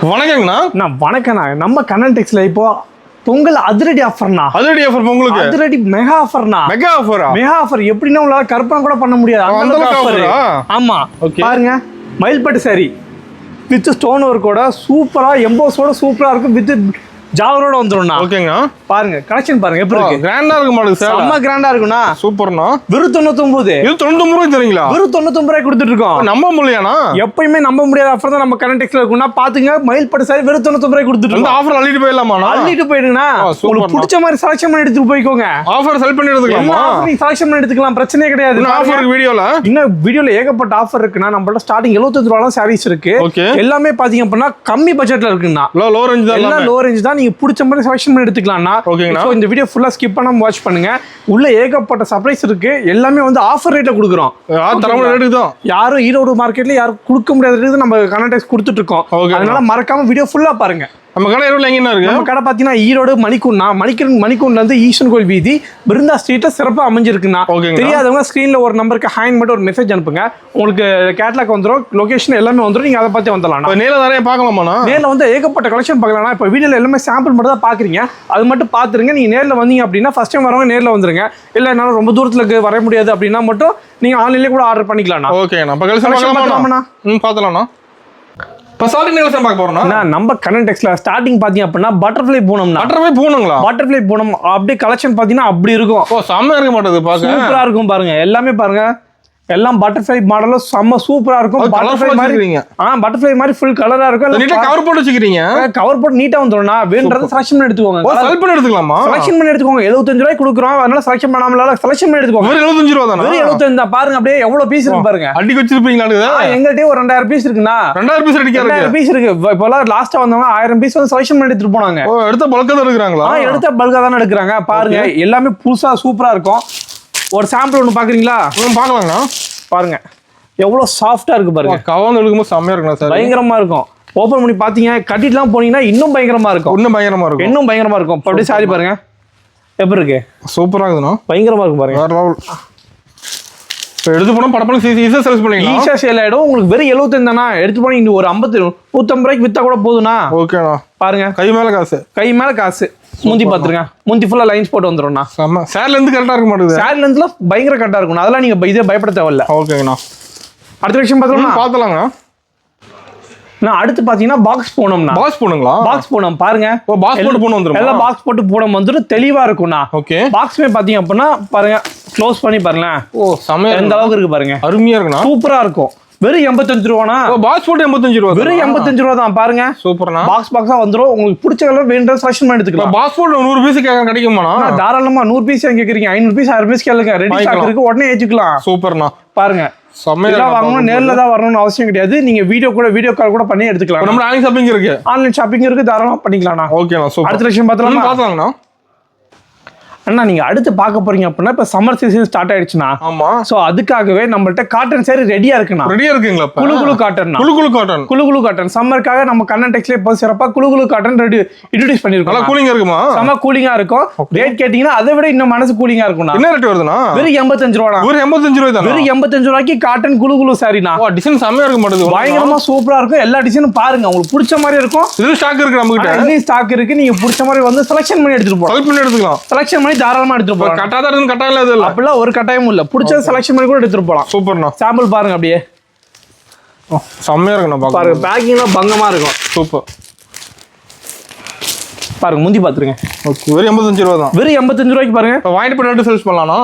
வணக்கங்கண்ணா. நான் வணக்கண்ணா. நம்ம கண்ணன் டெக்ஸ்ல இப்போ பொங்கல் அதிரடி ஆஃபர்னா. அதிரடி ஆஃபர் பொங்கலுக்கு. அதிரடி மெகா ஆஃபர்னா. மெகா ஆஃபரா? மெகா ஆஃபர் எப்படின்னா உங்களால கற்பனை கூட பண்ண முடியாது. அந்த அளவுக்கு ஆஃபரா? ஆமா. பாருங்க மயில்பட்டு சாரி வித் ஸ்டோன் ஒர்க்கோட சூப்பரா எம்போஸோட சூப்பரா இருக்கும். வித் ஜாலரோட வந்துரும்ண்ணா. ஓகேங்கண்ணா. பாருங்க கலெக்ஷன் பாருங்க எப்படி இருக்கு. கிராண்டா இருக்கு மாடல் சார். செம்ம கிராண்டா இருக்குண்ணா. சூப்பர்ண்ணா. வெறும் 99. இது 99 ரூபாய் தரீங்களா? வெறும் 99 ரூபாய் கொடுத்துட்டு இருக்கோம். நம்ப முடியலண்ணா. எப்பயுமே நம்ப முடியாத ஆஃபர் தான் நம்ம கரண்ட் டெக்ஸ்ல இருக்குன்னா பாத்துங்க. மயில்பட்டு சாரி வெறும் 99 ரூபாய் கொடுத்துட்டு இந்த இருக்கோம். ஆஃபர் அள்ளிட்டு போயிடலாமாண்ணா? அள்ளிட்டு போயிடுங்கண்ணா. உங்களுக்கு பிடிச்ச மாதிரி செலக்ஷன் பண்ணி எடுத்துட்டு போய்க்கோங்க. ஆஃபர் செலக்ட் பண்ணி எடுத்துக்கலாமா? நீங்க செலக்ஷன் பண்ணி எடுத்துக்கலாம், பிரச்சனையே கிடையாது. இந்த ஆஃபர் வீடியோல இன்னும் வீடியோல ஏகப்பட்ட ஆஃபர் இருக்குன்னா நம்மள்ட்ட ஸ்டார்டிங் 75 ரூபாய் சாரீஸ் இருக்கு. ஓகே. எல்லாமே பாத்தீங்க அப்படின்னா கம்மி பட்ஜெட்ல இருக்குண்ணா. லோ ரேஞ்ச் தான். எல்லாம் லோ ரேஞ்ச் தான். நீங்க பிடிச்ச மாதிரி செலக்ஷன் பண்ணி எடுத்துக்கலாம்னா. ஓகேங்கண்ணா. சோ இந்த வீடியோ ஃபுல்லா ஸ்கிப் பண்ணாம வாட்ச் பண்ணுங்க. உள்ள ஏகப்பட்ட சர்ப்ரைஸ் இருக்கு. எல்லாமே வந்து ஆஃபர் ரேட்ல கொடுக்குறோம். தரமான ரேட்டுக்கு தான். யாரும் ஈரோடு மார்க்கெட்ல யாரும் கொடுக்க முடியாத ரேட்டுக்கு நம்ம கரண்ட் டெக்ஸ் கொடுத்துட்டு இருக்கோம். அதனால மறக்காம வீடியோ ஃபுல்லா பாருங்க. நம்ம கடை ஈரோடுல எங்க இருக்கு? நம்ம கடை பாத்தீங்கன்னா ஈரோடு மணிக்கூண்டா. மணிக்கூண்ட்ல இருந்து ஈஸ்வரன் கோயில் வீதி பிருந்தா ஸ்ட்ரீட்ல சிறப்பா அமைஞ்சிருக்குண்ணா. தெரியாதவங்க ஸ்கிரீன்ல ஒரு நம்பருக்கு ஹேண்ட் மட்டும் ஒரு மெசேஜ் அனுப்புங்க. உங்களுக்கு கேட்லாக் வந்துடும், லொகேஷன் எல்லாமே வந்துடும். நீங்க அதை பார்த்து வந்துடலாம். நேர்ல நிறைய பார்க்கலாமா? நேர்ல வந்து ஏகப்பட்ட கலெக்ஷன் பார்க்கலாம். இப்போ வீடியோல எல்லாமே சாம்பிள் மட்டும் தான் பாக்குறீங்க. அது மட்டும் பாத்துருங்க. நீங்க நேர்ல வந்தீங்க அப்படின்னா ஃபர்ஸ்ட் டைம் வரவங்க நேர்ல வந்துருங்க. இல்ல என்னால ரொம்ப தூரத்துல வர முடியாது அப்படின்னா மட்டும் நீங்க ஆன்லைன்லயே கூட ஆர்டர் பண்ணிக்கலாம். ஓகே. நம்ம கலெக்ஷன் பார்க்கலாமா? பார்த்தலாம்ண்ணா. இப்போ ஸ்டார்டிங் கலெக்ஷன் பார்க்க போறோம்னா நம்ம கரண்ட் டெக்ஸ்ல ஸ்டார்டிங் பாத்தீங்க அப்படின்னா பட்டர்ஃப்ளை பூனம்னா. பட்டர்ஃப்ளை பூனங்களா? பட்டர்ஃப்ளை பூனம் அப்படியே கலெக்ஷன் பாத்தீங்கன்னா அப்படி இருக்கும். ஓ செம்ம இருக்க மாட்டேது பாக்க. சூப்பரா இருக்கும் பாருங்க. எல்லாமே பாருங்க. எல்லாம் பட்டர்ஃப்ளை மாடலும் செம்ம சூப்பரா இருக்கும். பட்டர்ஃப்ளை மாதிரி பட்டர்ஃப்ளை மாதிரி ஃபுல் கலரா இருக்கும். நீட்டா கவர் போட்டு வச்சிருக்கீங்க. கவர் போட்டு நீட்டா வந்துரும்னா. வேண்டறத செலக்ஷன் பண்ணி எடுத்துக்கோங்க. செலக்ட் பண்ணி எடுத்துக்கலாமா? செலக்ஷன் பண்ணி எடுத்துக்கோங்க. 75 ரூபாய் கொடுக்குறோம். அதனால செலக்ஷன் பண்ணாமல செலக்ஷன் பண்ணி எடுத்துக்கோங்க. வெறும் 75 ரூபாய் தானா? வெறும் 75 தான். பாருங்க அப்படியே எவ்வளவு பீஸ் இருக்கு பாருங்க. அடி வச்சிருப்பீங்களா? எங்கட்டே ஒரு 2000 பீஸ் இருக்குண்ணா. 2000 பீஸ் அடிக்க இருக்கு. 2000 பீஸ் இருக்கு. இப்போலாம் லாஸ்டா வந்தவங்க 1000 பீஸ் வந்து செலக்ஷன் பண்ணி எடுத்துட்டு போனாங்க. ஓ எடுத்த பல்கா தான் எடுக்கறாங்களா? எடுத்த பல்கா தான் எடுக்கறாங்க. பாருங்க எல்லாமே புதுசா சூப்பரா இருக்கும். ஒரு சாம்பிள் ஒன்னு பாக்குறீங்களா? பாக்கலாம்ண்ணா. பாருங்க எவ்வளவு சாஃப்டா இருக்கு பாருங்க. கவர்ந்து எடுக்கும்போது செம்மையா இருக்குண்ணா சார். பயங்கரமா இருக்கும். ஓபன் பண்ணி பாத்தீங்க கட்டிட்டுலாம் போனீங்கன்னா இன்னும் பயங்கரமா இருக்கும். இன்னும் பயங்கரமா இருக்கும். இன்னும் பயங்கரமா இருக்கும். அப்படியே சாரி பாருங்க எப்படி இருக்கு. சூப்பரா இருக்குண்ணா. பயங்கரமா இருக்கும் பாருங்க. வேற லெவல். இப்போ எடுத்து போனா படப்படம் ஈஸியா சேல்ஸ் பண்ணீங்களா? ஈஸியா சேல் ஆயிடும். உங்களுக்கு வெறும் 75 தானா. எடுத்து போனா இங்க ஒரு 50 150 ரூபாய்க்கு வித்தா கூட போதும்னா. ஓகேண்ணா. பாருங்க கை மேல காசு. கை மேல காசு. முந்தி பாத்துருங்க. முந்தி ஃபுல்லா லைன்ஸ் போட்டு வந்துரும்ண்ணா. செம்ம. சார்ல இருந்து கரெக்டா இருக்க மாட்டேங்குது. சார்ல இருந்துல பயங்கர கரெக்டா இருக்கும். அதெல்லாம் நீங்க இதே பயப்பட தேவையில்ல. ஓகேங்கண்ணா. அடுத்த விஷயம் பார்த்தலாங்கண்ணா. நான் அடுத்து பாத்தீங்கன்னா பாக்ஸ் போனோம்னா. பாக்ஸ் போனுங்களா? பாக்ஸ் போனோம் பாருங்க. ஓ பாக்ஸ் போட்டு போன வந்துரும். எல்லாம் பாக்ஸ் போட்டு போன வந்துரும். தெளிவா இருக்கும்ண்ணா. ஓகே. பாக்ஸ்மே பாத்தீங்க அப்படின்னா பாருங்க க்ளோஸ் பண்ணி பாருங்க. ஓ செமையா எந்த அளவுக்கு இருக்கு பாருங்க. அருமையா இருக்குண்ணா. சூப்பரா இருக்கும். வெறும் 85 ரூபானா. ஓ பாக்ஸ் போட்டு 85 ரூபாய். வெறும் 85 ரூபாய் தான். பாருங்க சூப்பர்ண்ணா. பாக்ஸ் பாக்ஸா வந்துரும். உங்களுக்கு பிடிச்ச கலர் வேண்டற செலக்ஷன் பண்ணி எடுத்துக்கலாம். பாக்ஸ் போட்டு 100 பீஸ் கிடைக்குமாண்ணா? தாராளமா 100 பீஸ் எங்க கேக்குறீங்க? 500 பீஸ் 1000 பீஸ் கேளுங்க. ரெடி ஸ்டாக் இருக்கு. உடனே ஏத்திக்கலாம். சூப்பர்ண்ணா. பாருங்க செமையா வாங்கணும். நேர்ல தான் வரணும்னு அவசியம் கிடையாது. நீங்க வீடியோ கால் கூட பண்ணி எடுத்துக்கலாம். நம்ம ஆன்லைன் ஷாப்பிங் இருக்கு. ஆன்லைன் ஷாப்பிங் இருக்கு. தாராளமா பண்ணிக்கலாம்ண்ணா. ஓகேண்ணா. சூப்பர். அடுத்த விஷயம் பார்த்தலாம்ண்ணா. அண்ணா நீங்க அடுத்து பார்க்க போறீங்க அப்படின்னா இப்ப சம்மர் சீசன் ஸ்டார்ட் ஆயிடுச்சுனா. ஆமா. சோ அதுக்காகவே நம்மள்ட்ட காட்டன் சாரி ரெடியா இருக்குண்ணா. ரெடியா இருக்குங்களா? குளு காட்டன். குளு காட்டன் சம்மருக்காக நம்ம கண்ணன் டெக்ஸ்ல இப்போ சிறப்பா குளு காட்டன் இன்ட்ரோடியூஸ் பண்ணிருக்கோம். நல்லா கூலிங்கா இருக்குமா? செம கூலிங்கா இருக்கும். ரேட் கேட்டீங்கன்னா அதை விட இன்னும் மனசு கூலிங்கா இருக்கும்ண்ணா. என்ன ரேட் வருதுண்ணா? வெறும் 85 ரூபாய். வெறும் 85 ரூபாய் தான். வெறும் 85 ரூபாய்க்கு காட்டன் குளு சாரிண்ணா. ஓ டிசைன் செமையா இருக்க மாட்டேங்குது. பயங்கரமா சூப்பரா இருக்கும். எல்லா டிசைனும் பாருங்க. உங்களுக்கு பிடிச்ச மாதிரி இருக்கும். இது ஸ்டாக் இருக்கு நம்ம கிட்ட. இது ஸ்டாக் இருக்கு. நீங்க பிடிச்ச மாதிரி வந்து செலக்ஷன் பண்ணி எடுத்துட்டு போலாம். செலக்ட் பண்ணி எடுத்துக்கலாம். செலக்ஷன் பண்ணி தாராளமா எடுத்துட்டு போலாம். கட்டாதா இருக்கு கட்டாயில இல்ல. அப்பலாம் ஒரு கட்டாயமும் இல்ல. பிடிச்ச செலக்ஷன் பண்ணி கூட எடுத்துட்டு போலாம். சூப்பர்ண்ணா. சாம்பிள் பாருங்க அப்படியே. செம்மையா இருக்குண்ணா. பாருங்க பேக்கிங்லாம் பங்கமா இருக்கும். சூப்பர். பாருங்க முந்தி பாத்துருங்க. ஓகே. வெறும் 85 ரூபாய் தான். வெறும் 85 ரூபாய்க்கு பாருங்க. வாங்கிட்டு போய் சேல்ஸ் பண்ணலாம்னா?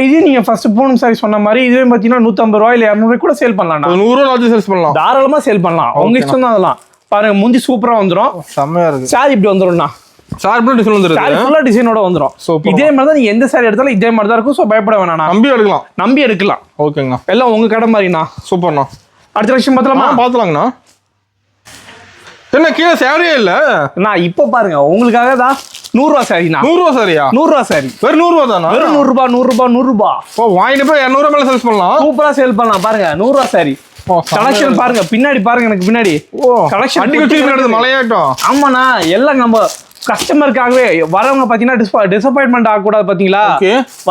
இது நீங்க ஃபர்ஸ்ட் போனும் சாரி சொன்ன மாதிரி இதுவே பாத்தீங்கன்னா 150 ரூபாய் இல்ல 200 ரூபாய் கூட சேல் பண்ணலாம். 100 ரூபாய் சேல்ஸ் பண்ணலாம். தாராளமா சேல் பண்ணலாம். உங்க இஷ்டம் தான் அதெல்லாம். பாருங்க முந்தி சூப்பரா வந்துரும். செம்மையா இருக்கு. சாரி இப்படி வந்துரும்ண்ணா. சாரி டிசைன் வந்துருது. சாரி ஃபுல்லா டிசைனோட வந்துரும். இதே மாதிரி தான் நீங்க எந்த சாரி எடுத்தாலும் இதே மாதிரி தான் இருக்கும். சோ பயப்பட வேணாம். நம்பி எடுக்கலாம். ஓகேங்க. எல்லாம் உங்க கடை மாதிரிண்ணா. சூப்பர்ண்ணா. அடுத்த விஷயம் பார்த்தலாங்கண்ணா. என்ன கீழே சாரியே இல்ல? நான் இப்போ பாருங்க உங்களுக்காக தான் 100 ரூபாய் சாரிண்ணா. 100 ரூபாய் சாரியா? 100 ரூபாய் சாரி. வெறும் 100 ரூபாய் தானா? வெறும் 100 ரூபாய். ஓ வாங்கிட்டு போய் 200 ரூபாய் சேல்ஸ் பண்ணலாம். சூப்பரா சேல் பண்ணலாம். பாருங்க 100 ரூபாய் சாரி. கலெக்ஷன் பாருங்க. பின்னாடி பாருங்க. எனக்கு பின்னாடி கலெக்ஷன் மலையாட்டம். ஆமாண்ணா. எல்லாம் நம்ம கஸ்டமருக்காகவே வரவங்க பாத்தீங்கன்னா டிசப்பாயின்மெண்ட் ஆகக்கூடாது பாத்தீங்களா,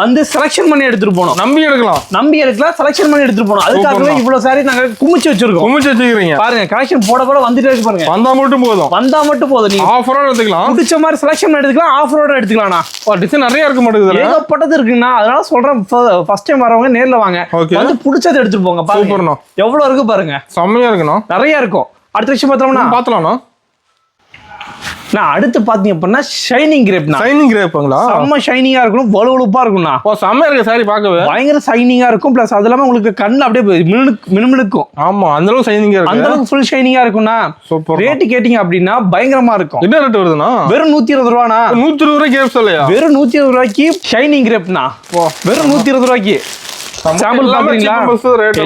வந்து செலக்ஷன் பண்ணி எடுத்துட்டு போனோம். நம்பி எடுக்கலாம் செலக்ஷன் பண்ணி எடுத்துட்டு போனோம். அதுக்காகவே இவ்வளவு சாரி நாங்க குமிச்சு வச்சிருக்கோம். பாருங்க கலெக்ஷன் போட போட வந்துட்டே இருக்கு பாருங்க. வந்தா மட்டும் போதும் நீங்க ஆஃபரோட எடுத்துக்கலாம். பிடிச்ச மாதிரி செலக்ஷன் பண்ணி எடுத்துக்கலாம், ஆஃபரோட எடுத்துக்கலாம்ண்ணா. டிசைன் நிறைய இருக்க மாட்டேங்குது, ஏகப்பட்டது இருக்குண்ணா. அதனால சொல்றேன் ஃபர்ஸ்ட் டைம் வரவங்க நேர்ல வாங்க, வந்து பிடிச்சதை எடுத்துட்டு போங்க. பாருங்க எவ்வளவு இருக்கு பாருங்க, செம்மையா இருக்குண்ணா, நிறைய இருக்கும். அடுத்த விஷயம் பார்த்தோம்னா நான் அடுத்து பாத்தீங்க அப்படின்னா ஷைனிங் கிரேப்னா. ஷைனிங் கிரேப்ங்களா? செம்ம ஷைனிங்கா இருக்கும், வலுவலுப்பா இருக்கும்ண்ணா. செம்மையா இருக்கு சாரி பார்க்கவே, பயங்கர ஷைனிங்கா இருக்கும். பிளஸ் அது இல்லாம உங்களுக்கு கண்ணுல அப்படியே மினுமினுக்கும். ஆமா அந்த அளவுக்கு ஷைனிங்கா இருக்கு, அந்த அளவுக்கு ஃபுல் ஷைனிங்கா இருக்கும்ண்ணா. ரேட் கேட்டிங்க அப்படின்னா பயங்கரமா இருக்கும். என்ன ரேட் வருதுண்ணா? வெறும் 120 ரூபாண்ணா. 120 ரூபாய் கிரேப்ஸ் இல்லையா? வெறும் 120 ரூபாய்க்கு ஷைனிங் கிரேப்னா, வெறும் 120 ரூபாய்க்கு. சாம்பிள் பாக்குறீங்களா?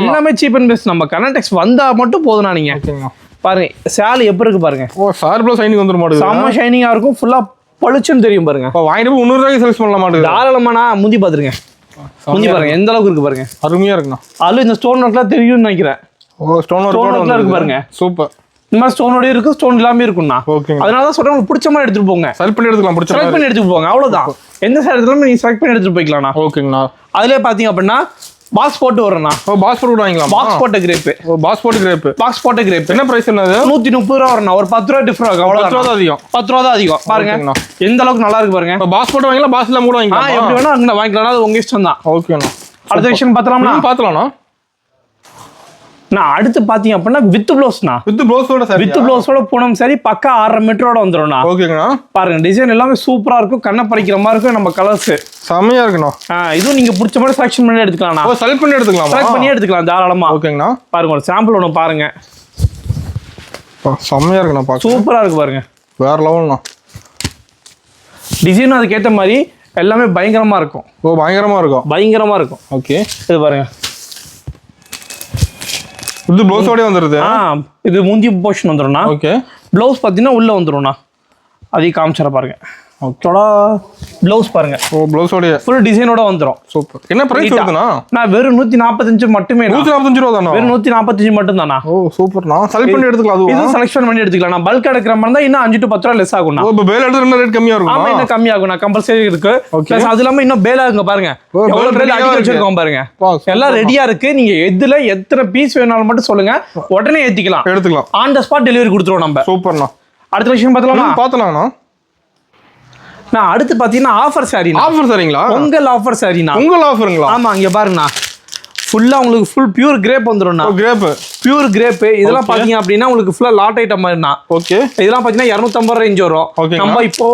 எல்லாமே சீப் அண்ட் பெஸ்ட். நம்ம கனடெக்ஸ் வந்தா மட்டும் போதும்ண்ணா. நீங்க பாருங்க சேலை எப்படி இருக்கு பாருங்க. ஷார்ப்ல ஷைனிங் வந்துற மாட்டேங்குது, செம்ம ஷைனிங்கா இருக்கும், ஃபுல்லா பளிச்சுன்னு தெரியும் பாருங்க. வாங்கிட்டு போய் 300 ரூபாய்க்கு சேல்ஸ் பண்ணல மாட்டேங்குது. தாராளமாண்ணா. முந்தி பாத்துருங்க, முந்தி பாருங்க எந்த அளவுக்கு இருக்கு பாருங்க, அருமையா இருக்குண்ணா. அதுல இந்த ஸ்டோன் ஒர்க்லாம் தெரியும்னு நினைக்கிறேன். ஸ்டோன் ஒர்க்லாம் இருக்கு பாருங்க, சூப்பர். இந்த மாதிரி ஸ்டோனோட இருக்கு, ஸ்டோன் எல்லாமே இருக்கும்ண்ணா. அதனாலதான் சொல்றேன், உங்களுக்கு பிடிச்ச மாதிரி எடுத்துட்டு போங்க, செலக்ட் பண்ணி எடுத்துக்கலாம், செலக்ட் பண்ணி எடுத்துட்டு போங்க, அவ்வளவுதான். எந்த சாரி எடுத்தாலும் நீங்க செலக்ட் பண்ணி எடுத்துட்டு போய்க்கலாம்ண்ணா. ஓகேங்கண்ணா. அதுல பாத்தீங்க அப்படின்னா பாக்ஸ் போட்டு வரேண்ணா. பாக்ஸ் போட்டு வாங்கிக்கலாம். பாக்ஸ் போட்ட கிரேப், பாக்ஸ் போட்ட கிரேப், பாக்ஸ் போட்ட கிரேப் என்ன பிரைஸ்? என்னது? 130 ரூபா வரணும். ஒரு 10 ரூபா டிஃபரன்ஸ் ஆகும், அவ்வளவுதான். 10 ரூபா அதிகம், 10 ரூபா தான் அதிகம். பாருங்க எந்த அளவுக்கு நல்லா இருக்கு பாருங்க. பாக்ஸ் போட்டு வாங்கிக்கலாம், பாக்ஸ்ல கூட வாங்கிக்கலாம், எப்படி வேணா அங்க வாங்கிக்கலாம், அது உங்க இஷ்டம் தான். ஓகேண்ணா. அடுத்த விஷயம் பார்த்தலாம்னா நான் அடுத்து பாத்தீங்க அப்படின்னா வித் ப்ளவுஸ்னா, வித் ப்ளவுஸோட பூனம் சரி பக்கா 6.5 மீட்டரோட வந்துடும்ண்ணா. ஓகேங்கண்ணா. பாருங்க டிசைன் எல்லாமே சூப்பரா இருக்கும், கண்ணை பறிக்கிற மாதிரி இருக்கும். நம்ம கலர்ஸ் செமையா இருக்கணும். இதுவும் நீங்க பிடிச்ச மாதிரி செலக்ஷன் பண்ணி எடுத்துக்கலாம், செலக்ட் பண்ணி எடுத்துக்கலாம், செலக்ட் பண்ணி எடுத்துக்கலாம் தாராளமா. ஓகேங்கண்ணா. பாருங்க ஒரு சாம்பிள் ஒன்று பாருங்க, செமையா இருக்கணும், சூப்பரா இருக்கு பாருங்க, வேற லெவல்ண்ணா. டிசைன் அதுக்கேற்ற மாதிரி எல்லாமே பயங்கரமா இருக்கும். பயங்கரமா இருக்கும். ஓகே இது பாருங்க, இது ப்ளவுஸோட வந்துருது. இது முந்தி போர்ஷன் வந்துரும்ண்ணா. ஓகே ப்ளவுஸ் பார்த்தீங்கன்னா உள்ள வந்துரும்ண்ணா, அதையும் காமிச்சிட பாருங்க. ஓகேடா ப்ளவுஸ் பாருங்க. ப்ளவுஸோட ஃபுல் டிசைனோட வந்துரும். சூப்பர். என்ன பிரைஸ் வருதுண்ணா? நான் வெறும் 145 மட்டுமே. 145 ரூபா தானா? வெறும் 145 மட்டும் தானா? சூப்பர்ண்ணா. செலக்ட் பண்ணி எடுத்துக்கலாம், அது இது செலக்ஷன் பண்ணி எடுத்துக்கலாம். நான் பல்க் எடுக்கிற மாதிரி இருந்தா இன்னும் 5 to 10 ரூபா லெஸ் ஆகும்ண்ணா. இப்போ பேல் எடுத்தா ரேட் கம்மியா இருக்கும். ஆமா இன்னும் கம்மியா ஆகும், நான் கம்பல்சரி இருக்கு. பிளஸ் அது இல்லாம இன்னும் பேல் ஆகுங்க பாருங்க, எவ்வளவு பேல் அடிக்க வச்சிருக்கோம் பாருங்க. எல்லாம் ரெடியா இருக்கு, நீங்க எதுல எத்தனை பீஸ் வேணாலும் மட்டும் சொல்லுங்க, உடனே எடுத்துக்கலாம். ஆன் தி ஸ்பாட் டெலிவரி கொடுத்துருவோம் நம்ம. சூப்பர்ண்ணா. அடுத்த விஷயம் பார்த்தலாமா? நான் அடுத்து பாத்தீங்கன்னா ஆஃபர் சாரினா. ஆஃபர் சாரிங்களா? உங்கள் ஆஃபர் சாரினா. உங்கள் ஆஃபருங்களா? ஆமா இங்க பாருங்கண்ணா, ஃபுல்லா உங்களுக்கு ஃபுல் பியூர் கிரேப் வந்துரும்ண்ணா. Grape, pure grape. இதெல்லாம் பாத்தீங்க அப்படின்னா உங்களுக்கு ஃபுல்லா லாட் ஐட்டம் மாதிரினா. ஓகே இதெல்லாம் பாத்தீங்கன்னா 250 ரேஞ்ச் வரும். நம்ம இப்போ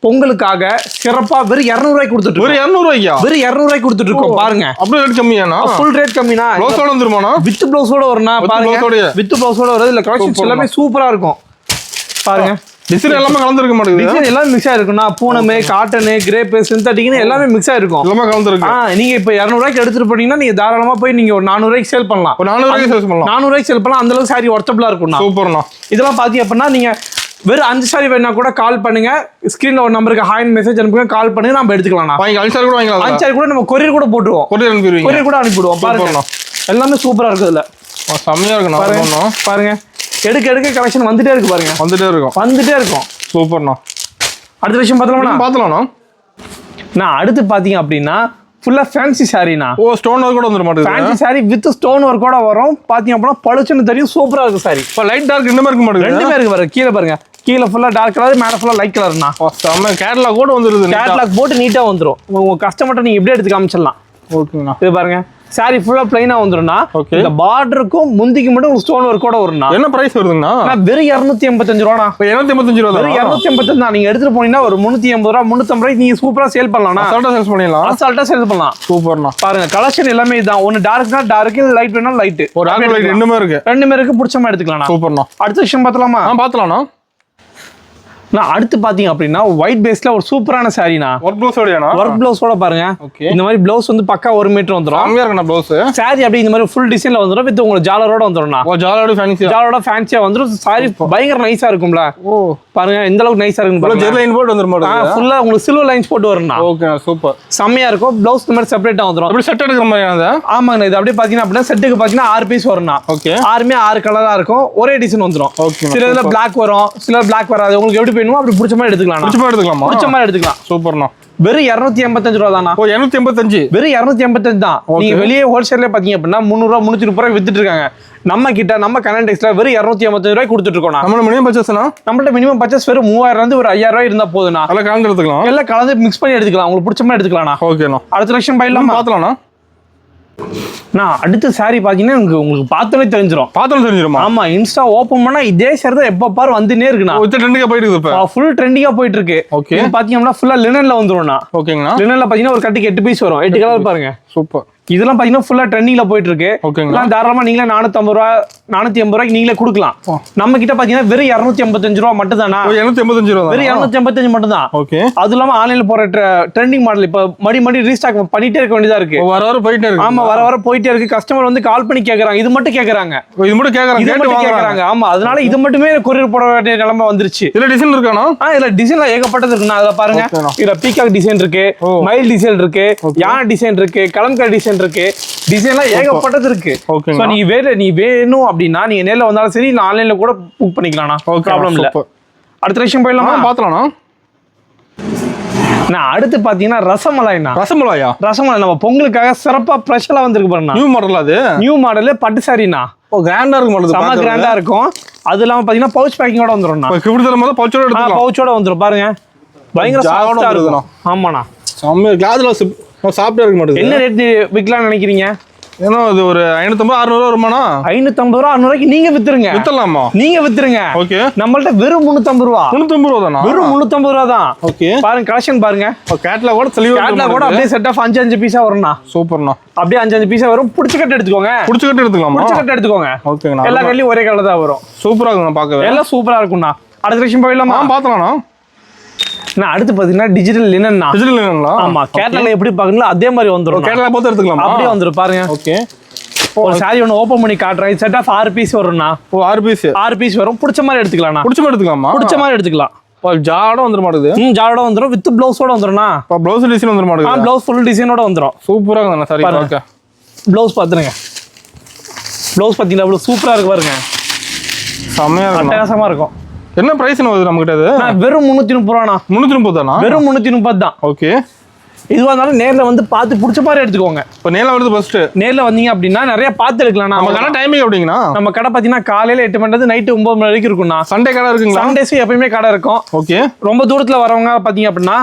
பொங்கலுக்காக சிறப்பா வெறும் 200 ரூபாய்க்கு கொடுத்துட்டு. வெறும் 200 ரூபாய்க்கா? வெறும் 200 ரூபாய்க்கு கொடுத்துட்டு இருக்கோம் பாருங்க. அப்படியே ரேட் கம்மியானா? ஃபுல் ரேட் கம்மினா. ப்ளவுஸோட வந்துருமானா? வித் ப்ளவுஸோட வரும்னா பாருங்க. வித் ப்ளவுஸோட வருது. இல்ல கலெக்ஷன்ஸ் எல்லாமே சூப்பரா இருக்கும் பாருங்க. டிசைன் எல்லாமே கலந்துருக்க மாட்டேங்குது, டிசைன் எல்லாமே மிக்ஸ் ஆயிருக்கும்னா. பூனமே, காட்டனு, கிரேப், சிந்தட்டிக்னு எல்லாமே மிக்ஸ் ஆயிருக்கும், எல்லாமே கலந்துருக்கு. நீங்க இப்போ 200 ரூபாய்க்கு எடுத்துட்டு போனீங்கன்னா நீங்க தாராளமா போய் நீங்க ஒரு 400 ரூபாய்க்கு சேல் பண்ணலாம். 400 ரூபாய்க்கு சேல் பண்ணலாம், 400 ரூபாய்க்கு சேல் பண்ணலாம். அந்த அளவுக்கு சாரி ஒர்த்தபிளா இருக்கும்னா. சூப்பர்ண்ணா. இதெல்லாம் பாத்தீங்க அப்படின்னா நீங்க வெறும் 5 சாரி வேணா கூட கால் பண்ணுங்க, ஸ்கிரீன்ல ஒரு நம்பருக்கு ஹாய் மெசேஜ் அனுப்புங்க, கால் பண்ணுங்க, நம்ம எடுத்துக்கலாம். 5 சாரி கூட வாங்கிக்கலாம். 5 சாரி கூட நம்ம கொரியர் கூட போட்டுருவோம், கொரியர் கூட அனுப்பிடுவோம். பாருங்க எல்லாமே சூப்பரா இருக்கு. இதுல செம்மையா இருக்கு பாருங்க. எடுக்க கலெக்ஷன் வந்துட்டே இருக்கு பாருங்க, வந்துட்டே இருக்கும். சூப்பர்ண்ணா. அடுத்த விஷயம் பார்த்தலாம்ண்ணா. நான் அடுத்து பாத்தீங்க அப்படின்னா ஃபுல்லா ஃபேன்சி சாரினா. ஸ்டோன் ஒர்க் கூட வந்துட மாட்டேங்குது. Fancy sorry with stone work கூட வரும். பாத்தீங்க அப்படின்னா பளிச்சுன்னு தெரியும், சூப்பரா இருக்கு சாரி. இப்போ லைட் டார்க் ரெண்டுமே இருக்க மாட்டேங்குது, ரெண்டுமே இருக்கு பாருங்க. கீழே பாருங்க, கீழே ஃபுல்லா டார்க் கலர், மேல ஃபுல்லா லைட் கலர்னா. கேட்லாக் கூட வந்துருது, கேட்லாக் போட்டு நீட்டா வந்துரும். உங்க கஸ்டமர்ட்ட நீங்க இப்படியே எடுத்து காமிச்சிடலாம். ஓகேண்ணா. இது பாருங்க சாரி ஃபுல்லா பிளைனா வந்துரும்னா. இந்த பார்டருக்கும் முந்திக்கு மட்டும் ஸ்டோன் ஒர்க் கூட வரும்னா. என்ன பிரைஸ் வருதுன்னா வெறும் 285 ரூபாண்ணா. 285 ரூபா, வெறும் 285 தான். நீங்க எடுத்துட்டு போனீங்கன்னா ஒரு 380 ரூபா 350 ரூபாய்க்கு நீங்க சூப்பரா சேல் பண்ணலாம். அசால்ட்டா சேல் பண்ணலாம். சூப்பர்ண்ணா. பாருங்க கலெக்ஷன் எல்லாமே இதான். ஒன்னு டார்க்னா டார்க், லைட் வேணா லைட், ஒரு லைட் ரெண்டுமே இருக்கு, பிடிச்ச மாதிரி எடுத்துக்கலாம். சூப்பர்ண்ணா. அடுத்த விஷயம் பார்த்தலாமா? நான் அடுத்து பாத்தீங்க அப்படின்னா ஒயிட் பேஸ்ல ஒரு சூப்பரான சாரினா. ஒர்க் ப்ளவுஸோட பாருங்க. இந்த மாதிரி ப்ளவுஸ் வந்து பக்கா 1 மீட்டர் வந்துரும். ப்ளவுஸ் சாரி அப்படி இந்த மாதிரி ஃபுல் டிசைன்ல வந்துரும். வித் உங்களுக்கு ஜாலரோட வந்துரும்னா. ஜாலரோட ஃபேன்சியா வந்துரும். சாரி பயங்கர நைஸா இருக்கும்ல. பாருங்க இந்த அளவுக்கு நைஸா இருக்கும். ஜெர் லைன் போட்டு வந்துரும், ஃபுல்லா உங்களுக்கு சில்வர் லைன்ஸ் போட்டு வரும்னா. ஓகே சூப்பர், செமையா இருக்கும். ப்ளவுஸ் இந்த மாதிரி செப்பரேட்டா வந்துரும். அப்படி செட் எடுக்கிற மாதிரி. ஆமாங்க. இது அப்படியே பாத்தீங்கன்னா அப்படின்னா செட்டுக்கு பாத்தீங்கன்னா 6 பீஸ் வரும்னா. ஓகே 6மே 6 கலரா இருக்கும், ஒரே டிசைன் வந்துரும். சில இதுல பிளாக் வரும், சில பிளாக் வராது. உங்களுக்கு எப்படி வேணுமோ அப்படி பிடிச்ச மாதிரி எடுத்துக்கலாம். பிடிச்ச மாதிரி எடுத்துக்கலாம். சூப்பர்ண்ணா. வெறும் 285 ரூபா தானா? ஓ 285. வெறும் 285 தான். நீங்க வெளியே ஹோல்சேல்ல பாத்தீங்க அப்படின்னா 300 ரூபா 330 ரூபாய் வித்துட்டு இருக்காங்க. நம்ம கிட்ட நம்ம கனன் டெக்ஸ்ல வெறும் 285 ரூபாய் கொடுத்துட்டு இருக்கோம். நம்ம மினிமம் பர்ச்சேஸ்னா நம்மள்ட்ட மினிமம் பர்ச்சேஸ் வெறும் 3000 இருந்து ஒரு 5000 ரூபாய் இருந்தா போதும்னா. எல்லாம் கலந்து எடுத்துக்கலாம். எல்லாம் கலந்து மிக்ஸ் பண்ணி எடுத்துக்கலாம். உங்களுக்கு பிடிச்ச மாதிரி எடுத்துக்கலாம்ண்ணா. ஓகேண்ணா. அடுத்த செக்ஷன் போயிடலாம். பார்த்தலாம்ண்ணா. நான் அடுத்த சாரி பாத்தீங்கன்னா உங்களுக்கு பார்த்தோன்னே தெரிஞ்சிடும். ஆமா, இன்ஸ்டா ஓபன் பண்ணா இதே சாரி தான் எப்ப பாரு வந்துனே இருக்குண்ணா. ட்ரெண்டிங்கா போயிட்டு இருக்கு. ஃபுல் ட்ரெண்டிங்கா போயிட்டு இருக்கு. ஓகே. பாத்தீங்கன்னா ஃபுல்லா லினன்ல வந்துரும்ண்ணா. ஓகேங்கண்ணா. லினன்ல பாத்தீங்கன்னா ஒரு கட்டுக்கு 8 பீஸ் வரும். 8 கலர் பாருங்க. சூப்பர். இதெல்லாம் பாத்தீங்கன்னா ஃபுல்லா ட்ரெண்டிங்ல போயிட்டு இருக்கு. ஓகேங்களா. தாராளமா நீங்களே 450 ரூபா 480 ரூபாய்க்கு நீங்களே கொடுக்கலாம். நம்ம கிட்ட பாத்தீங்கன்னா வெறும் 285 ரூபா மட்டும் தானா? 285 ரூபா. வெறும் 285 மட்டும் தான். ஓகே. அது இல்லாம ஆன்லைன்ல போற ட்ரெண்டிங் மாடல் இப்ப மடி ரீஸ்டாக் பண்ணிட்டே இருக்க வேண்டியதா இருக்கு. வர போயிட்டே இருக்கு. ஆமா, வர போயிட்டே இருக்கு. கஸ்டமர் வந்து கால் பண்ணி கேக்குறாங்க. இது மட்டும் கேக்குறாங்க. ஆமா, அதனால இது மட்டுமே கொரியர் போட வேண்டிய நிலைமை வந்துருச்சு. இதுல டிசைன் இருக்கானா? இதுல டிசைன்ல ஏகப்பட்டது இருக்குண்ணா. அதுல பாருங்க, இதுல பீகாக் டிசைன் இருக்கு, மயில் டிசைன் இருக்கு, யானை டிசைன் இருக்கு, கலம்கர் டிசைன் இருக்கு. டிசைன்லாம் ஏகப்பட்டது இருக்கு. சோ நீ வேணும் அப்படின்னா நீங்க நேர்ல வந்தாலும் சரி, இல்ல ஆன்லைன்ல கூட புக் பண்ணிக்கலாம்ண்ணா. ப்ராப்ளம் இல்ல. அடுத்த விஷயம் போயிடலாமா? பாத்தலாம்ண்ணா. நான் அடுத்து பாத்தீங்கன்னா ரசமலாய் நம்ம பொங்கலுக்காக சிறப்பா ஸ்பெஷலா வந்திருக்கு பாருங்க. New model. அது நியூ மாடல் பட்டு சாரிண்ணா. கிராண்டா இருக்கும். செம கிராண்டா இருக்கும். அது இல்லாம பாத்தீங்கன்னா பவுச் பேக்கிங்கோட வந்துரும். பவுச்சோட வந்துரும் பாருங்க. பயங்கர சாஃப்ட்டா இருக்கும். ஆமாண்ணா. செம்ம கிளாஸ்ல சாப்பிட்டே இருக்க மாட்டேங்குது. என்ன ரேட் விற்கலாம்னு நினைக்கிறீங்க? ஏன்னா இது ஒரு 550 600 வருமானா? 550 ரூபா 600 ரூபாய்க்கு நீங்க வித்துடலாமா? நீங்க வித்துருங்க. ஓகே. நம்மள்ட்ட வெறும் 350 ரூபா. 350 ரூபா தானா? வெறும் 350 ரூபா தான். ஓகே. பாருங்க கலெக்ஷன் பாருங்க. கேட்லாக் கூட தெளிவா இருக்கு. கேட்லாக் கூட அப்படியே செட் ஆஃப் 5 பீஸா வரும்ண்ணா. சூப்பர்ண்ணா. அப்படியே 5 பீஸா வரும். புடிச்ச கட்ட எடுத்துக்கோங்க. ஓகேங்கண்ணா. எல்லா கடையிலயும் ஒரே கலர் தான் வரும். சூப்பரா இருக்குண்ணா பார்க்கவே. எல்லாம் சூப்பரா இருக்கும்ண்ணா. அடுத்த செக்ஷன் போயிடலாமா? பார்த்தலாம்ண்ணா. நான் அடுத்து பாத்தீங்கன்னா டிஜிட்டல் லினன்ண்ணா. டிஜிட்டல் லினன்ங்களா? ஆமா, கேட்லாக்ல எப்படி பாக்கீங்களோ அதே மாதிரி வந்துரும். கேட்லாக் பார்த்து எடுத்துக்கலாமா? அப்படியே வந்துரும் பாருங்க. ஓகே. ஒரு சாரி ஒன்னு ஓபன் பண்ணி காட்டுறேன். செட் ஆஃப் 6 பீஸ் வரும்ண்ணா. 6 பீஸ் வரும். பிடிச்ச மாதிரி எடுத்துக்கலாம்ண்ணா. பிடிச்ச மாதிரி எடுத்துக்கலாம். ஜாட வந்துரும் மாட்டேங்குது. ஜாட வந்துரும். வித் ப்ளவுஸோட வந்துரும்ண்ணா. ப்ளவுஸ் டிசைன் வந்துரும் மாட்டேங்குது. ப்ளவுஸ் ஃபுல் டிசைனோட வந்துரும். சூப்பரா இருக்குண்ணா. சரி ஓகே. ப்ளவுஸ் பாத்துருங்க. ப்ளவுஸ் பாத்தீங்கன்னா அவ்வளவு சூப்பரா இருக்கு பாருங்க. செமையா இருக்கு. அட்டகாசமா இருக்கும். என்ன பிரைஸ் வருது நம்ம கிட்ட? வெறும் 330 ரூபாண்ணா. 330 தானா? வெறும் 330 தான். ஓகே. இதுவா இருந்தாலும் நேர்ல வந்து பார்த்து பிடிச்ச மாதிரி எடுத்துக்கோங்க. இப்போ நேர்ல வருது ஃபர்ஸ்ட். நேர்ல வந்தீங்க அப்படின்னா நிறைய பார்த்து எடுக்கலாம். நம்ம கடை டைமிங் எப்படிங்கண்ணா? நம்ம கடை பாத்தீங்கன்னா காலையில 8 மணில இருந்து நைட் 9 மணி வரைக்கும் இருக்கும்ண்ணா. சண்டே கடை இருக்குங்களா? சண்டேஸ் எப்பயுமே கடை இருக்கும். ஓகே. ரொம்ப தூரத்துல வரவங்க பாத்தீங்க அப்படின்னா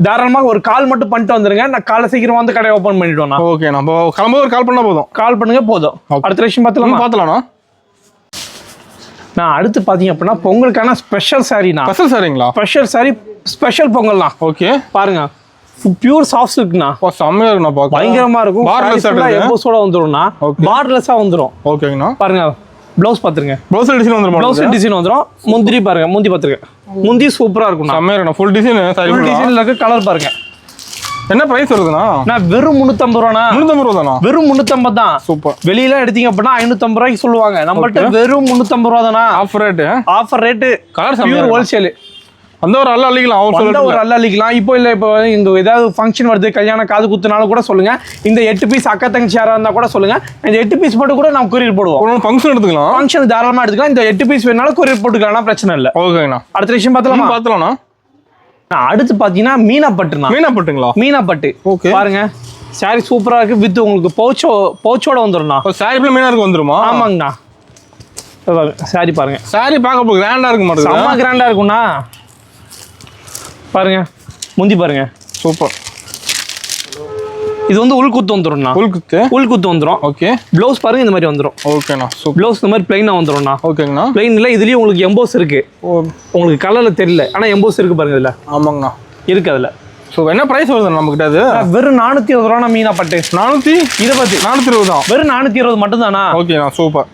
தாராளமாக ஒரு கால் மட்டும் பண்ணிட்டு வந்துருங்க. நான் காலை சீக்கிரம் வந்து கடையை ஓபன் பண்ணிடுவோம். ஓகே. நம்ம கிளம்பும்போது ஒரு கால் பண்ணா போதும். கால் பண்ணுங்க போதும். அடுத்த விஷயம் பார்த்தலாம்ண்ணா. நான் அடுத்து பாத்தீங்க அப்படின்னா பொங்கலுக்கான ஸ்பெஷல் சாரிண்ணா. ஸ்பெஷல் சாரிங்களா? ஸ்பெஷல் சாரி, ஸ்பெஷல் பொங்கல்ண்ணா. ஓகே. பாருங்க, பியூர் சாஃப்ட் சில்க்ண்ணா. செம்மையா இருக்குண்ணா. பார்க்க பயங்கரமா இருக்கும். எம்போஸோட வந்துரும்ண்ணா. பார்டர்லெஸ்ஸா வந்துரும். ஓகேங்கண்ணா. பாருங்க ப்ளவுஸ் பாத்துருங்க. ப்ளவுஸ் டிசைன் வந்துரும். ப்ளவுஸ் டிசைன் வந்துரும். முந்திரி பாருங்க. முந்தி பாத்துருங்க. முந்தி சூப்பரா இருக்கும். செம்மையா இருக்குண்ணா. Full design. ஃபுல் டிசைன்ல இருக்கு. கலர் பாருங்க. என்ன பிரைஸ் வருதுண்ணா? நான் வெறும் 350 ரூபாண்ணா. 350 ரூபா தானா? வெறும் 350 தான். சூப்பர். வெளியில எடுத்தீங்க அப்படின்னா 550 ரூபாய்க்கு சொல்லுவாங்க. நம்மள்ட்ட வெறும் 350 ரூபா தானா. Offer rate. Colour pure wholesale. அந்த ஒரு அல்ல அள்ளிக்கலாம். இப்போ இல்ல, இப்போ இங்க ஏதாவது ஃபங்க்ஷன் வருது, கல்யாணம் காது குத்துனாலும் கூட சொல்லுங்க. இந்த 8 பீஸ் அக்கா தங்கச்சி யாரா இருந்தா கூட சொல்லுங்க. இந்த 8 பீஸ் மட்டும் கூட நம்ம கொரியர் போடுவோம். ஃபங்க்ஷன் எடுத்துக்கலாம். ஃபங்க்ஷன் தாராளமா எடுத்துக்கலாம். இந்த 8 பீஸ் வேணாலும் கொரியர் போட்டுக்கலாம். பிரச்சனை இல்ல. ஓகேண்ணா. அடுத்த விஷயம் பார்த்தலாம்ண்ணா. அடுத்து பாத்தீங்கன்னா மீனா பட்டுங்களா? மீனா பட்டு. ஓகே. பாருங்க சாரி சூப்பரா இருக்கு. வித் உங்களுக்கு பவுச்சோட வந்துரும்ண்ணா. சாரி மீனா இருக்கு வந்துருமா? ஆமாங்கண்ணா. சாரி பாருங்க. சாரி பார்க்க கிராண்டா இருக்கு மாட்டேங்குது. செம்ம கிராண்டா இருக்கும்ண்ணா. பாருங்க முந்தி பாருங்க. சூப்பர். இது வந்து உள்குத்து வந்துரும்ண்ணா. உள்குத்து வந்துரும். ஓகே. ப்ளவுஸ் பாருங்க இந்த மாதிரி வந்துரும். ஓகேண்ணா. ப்ளவுஸ் இந்த மாதிரி பிளைனா வந்துரும்ண்ணா. ஓகேங்கண்ணா. பிளைன் இல்ல, இதுலயும் உங்களுக்கு எம்போஸ் இருக்கு. உங்களுக்கு கலர்ல தெரியல, ஆனா எம்போஸ் இருக்கு பாருங்க இதுல. ஆமாங்கண்ணா. இருக்கு அதுல. ஸோ என்ன பிரைஸ் வருது நம்ம கிட்ட? அது வெறும் 420 ரூபா மீனா பட்டு. 420 தான். வெறும் 420 மட்டும் தானா? ஓகேண்ணா. சூப்பர்.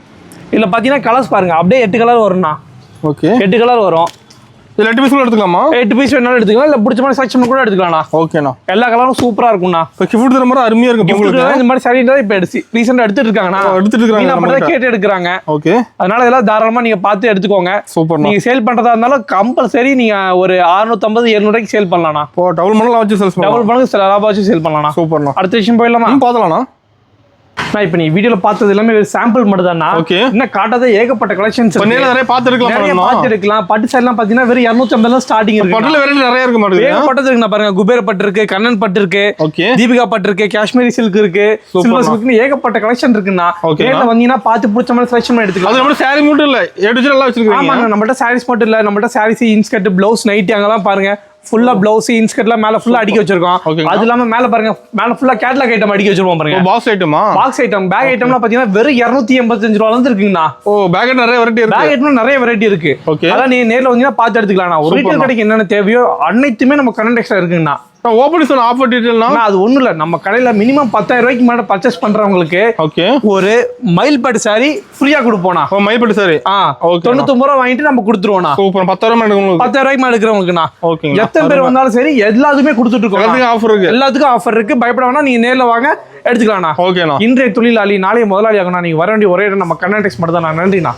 இதுல பாத்தீங்கன்னா கலர்ஸ் பாருங்க. அப்படியே 8 கலர் வரும்ண்ணா. ஓகே. 8 கலர் வரும். இதுல 8 பீஸ் கூட எடுத்துக்கலாமா? 8 பீஸ் வேணாலும் எடுத்துக்கலாம். இல்ல பிடிச்ச மாதிரி செக்ஷன் கூட எடுத்துக்கலாம்ண்ணா. ஓகேண்ணா. எல்லா கலரும் சூப்பரா இருக்கும்ண்ணா. இப்போ கிஃப்ட் தர மாதிரி அருமையா இருக்கு. இந்த மாதிரி சாரி தான் இப்போ ரீசெண்டா எடுத்துட்டு இருக்காங்கண்ணா. கேட்டு எடுக்கிறாங்க. ஓகே. அதனால இதெல்லாம் தாராளமா நீங்க பார்த்து எடுத்துக்கோங்க. சூப்பர். நீங்க சேல் பண்றதா இருந்தாலும் கம்பல்சரி நீங்க ஒரு 650 700 ரூபாய்க்கு சேல் பண்ணலாம்ண்ணா. டபுள் மடங்கு வச்சு சேல் பண்ணலாம். லாபம் வச்சு சேல் பண்ணலாம்ண்ணா. சூப்பர்ண்ணா. அடுத்த விஷயம் போயிடலாமா? பார்த்தலாம்ண்ணா. இப்போ நீ வீடியோல பார்த்தது எல்லாமே சாம்பிள் மட்டும் தானா. ஓகே. இன்னும் காட்டாத ஏகப்பட்ட கலெக்ஷன்ஸ் நேர்ல நிறைய பார்த்துருக்கலாம். பட்டு சைட்லாம் பார்த்தீங்கன்னா வெறும் 250 ஸ்டார்டிங் இருக்கு. பட்டுல வெரைட்டி நிறைய இருக்கு மாட்டேங்குது. ஏகப்பட்டது இருக்கு. பாருங்க, குபேர பட்டு இருக்கு, கண்ணன் பட்டு இருக்கு, ஓகே, தீபிகா பட்டு இருக்கு, காஷ்மீரி சில்க் இருக்கு, சில்வர் சில்க்னு ஏகப்பட்ட கலெக்ஷன் இருக்குண்ணா. நேர்ல வந்தீங்கன்னா பார்த்து பிடிச்ச மாதிரி செலக்ஷன் பண்ணி எடுத்துக்கலாம். அது நம்ம சாரி மட்டும் இல்ல, ஏ டு ஜெட் எல்லாம் வச்சிருக்கீங்க. ஆமாங்க, நம்மள்ட்ட சாரீஸ் மட்டும் இல்ல, நம்மள்ட்ட சாரீஸ், இன்ஸ்கர்ட், பிளவுஸ், நைட்டி அங்கெல்லாம் பாருங்க ஃபுல்லா பிளவுஸ் இன்ஸ்கர்ட்லாம் மேல ஃபுல்லா அடிக்க வச்சிருக்கோம். அது இல்லாம மேல பாருங்க, மேல ஃபுல்லா கேட்டலாக் ஐட்டம் அடிக்க வச்சிருப்போம் பாருங்க. பாக்ஸ் ஐட்டமா? பாக்ஸ் ஐட்டம், பேக் ஐட்டம்லாம் பாத்தீங்கன்னா வெறும் 285 ரூபாயில இருந்து இருக்குங்கண்ணா. ஓ, பேக் ஐட்டம் நிறைய வெரைட்டி இருக்கு. பேக் ஐட்டம் நிறைய வெரைட்டி இருக்கு. ஓகே, அதான் நீ நேர்ல வந்தீங்கன்னா பார்த்து எடுத்துக்கலாம். ஒரு ரீட்டைல் கடைக்கு என்னென்ன தேவையோ அனைத்துமே நம்ம கண்ணன் டெக்ஸ்டைல் இருக்குங்கண்ணா. ஓபன் சொன்ன ஆஃபர் டீடைல்னா அது ஒண்ணும் இல்ல, நம்ம கடையில மினிமம் 10,000 ரூபாய்க்கு மேல பர்ச்சேஸ் பண்றவங்களுக்கு ஓகே ஒரு மயில் பட்டு சாரி ஃப்ரீயா கொடுப்போம்னா. ஓ, மயில் பட்டு சாரி 99 ரூபாய் வாங்கிட்டு நம்ம கொடுத்துருவோம்னா. சூப்பர். 10,000 எடுக்கணும். 10,000 ரூபாய்க்கு மேல எடுக்கிறவங்களுக்குண்ணா. ஓகே, எத்தனை பேர் வந்தாலும் சரி எல்லாத்துக்குமே கொடுத்துட்டு இருக்கோம். எல்லாத்துக்கும் ஆஃபர் இருக்கு. எல்லாத்துக்கும் ஆஃபர் இருக்கு. பயப்பட வேணாம், நீங்க நேர்ல வாங்க எடுத்துக்கலாம்ண்ணா. ஓகேண்ணா. இன்றைய தொழிலாளி நாளைய முதலாளி ஆகணும். நீங்க வர வேண்டிய ஒரே இடம் நம்ம கண்ணன் டெக்ஸ் மட்டும் தான். நன்றிண்ணா.